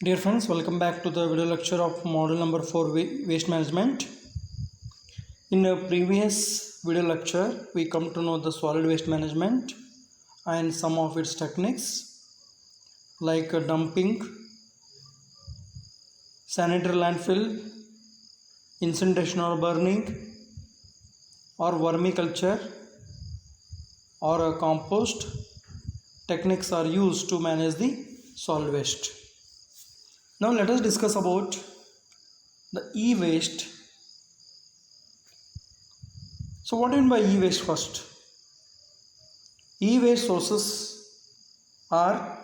Dear friends, welcome back to the video lecture of model number 4 waste management. In a previous video lecture, we come to know the solid waste management and some of its techniques like dumping, sanitary landfill, incineration or burning, or vermiculture or a compost techniques are used to manage the solid waste. Now let us discuss about the e-waste. So what do you mean by e-waste first? E-waste sources are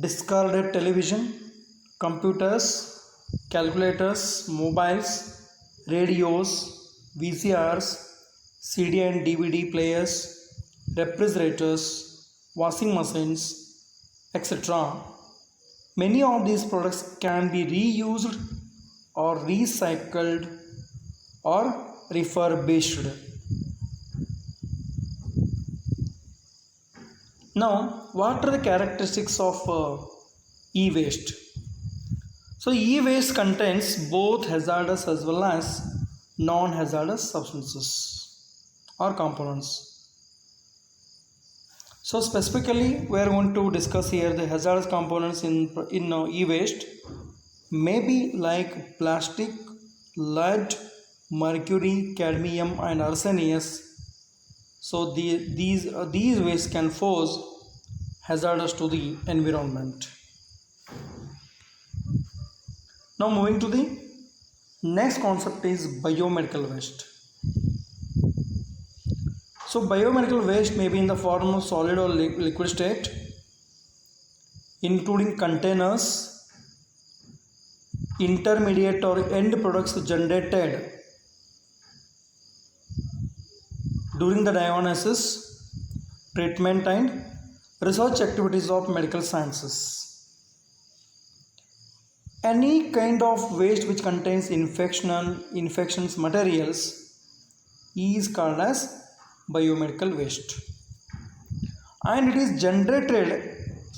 discarded television, computers, calculators, mobiles, radios, VCRs, CD and DVD players, refrigerators, washing machines, etc. Many of these products can be reused or recycled or refurbished. Now, what are the characteristics of e-waste? So, e-waste contains both hazardous as well as non-hazardous substances or components. So, specifically, we are going to discuss here the hazardous components in e-waste may be like plastic, lead, mercury, cadmium, and arsenic. So these wastes can pose hazardous to the environment. Now moving to the next concept is biomedical waste. So biomedical waste may be in the form of solid or liquid state, including containers, intermediate or end products generated during the diagnosis, treatment and research activities of medical sciences. Any kind of waste which contains infections materials is called as biomedical waste, and it is generated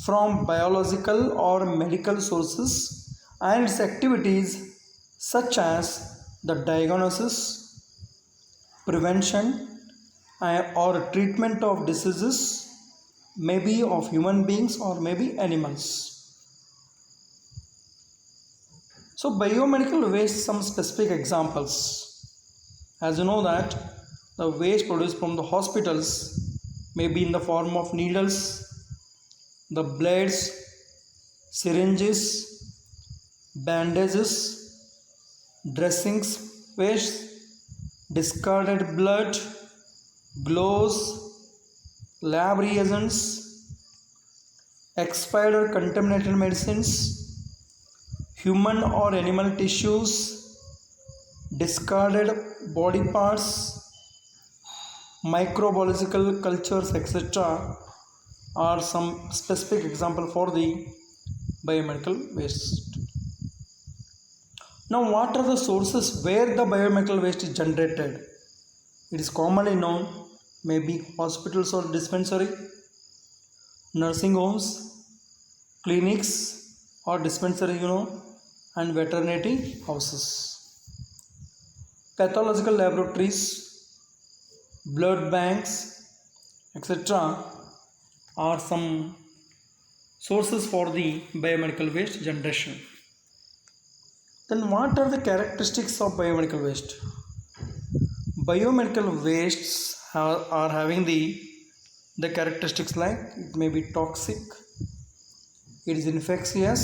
from biological or medical sources, and its activities such as the diagnosis, prevention or treatment of diseases may be of human beings or maybe animals. So biomedical waste, some specific examples. As you know that the waste produced from the hospitals may be in the form of needles, the blades, syringes, bandages, dressings, waste, discarded blood, gloves, lab reagents, expired or contaminated medicines, human or animal tissues, discarded body parts, microbiological cultures, etc. are some specific example for the biomedical waste. Now, what are the sources where the biomedical waste is generated? It is commonly known maybe hospitals or dispensary, nursing homes, clinics or dispensary, and veterinary houses. Pathological laboratories, blood banks, etc. are some sources for the biomedical waste generation. Then what are the characteristics of biomedical waste? Biomedical wastes are having the characteristics like it may be toxic, it is infectious,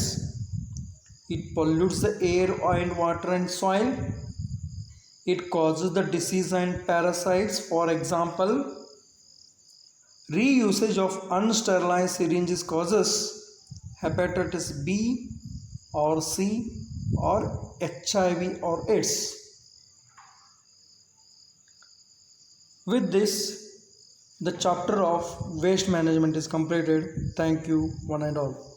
it pollutes the air and water and soil, it causes the disease and parasites. For example, reusage of unsterilized syringes causes hepatitis B or C or HIV or AIDS. With this, the chapter of waste management is completed. Thank you, one and all.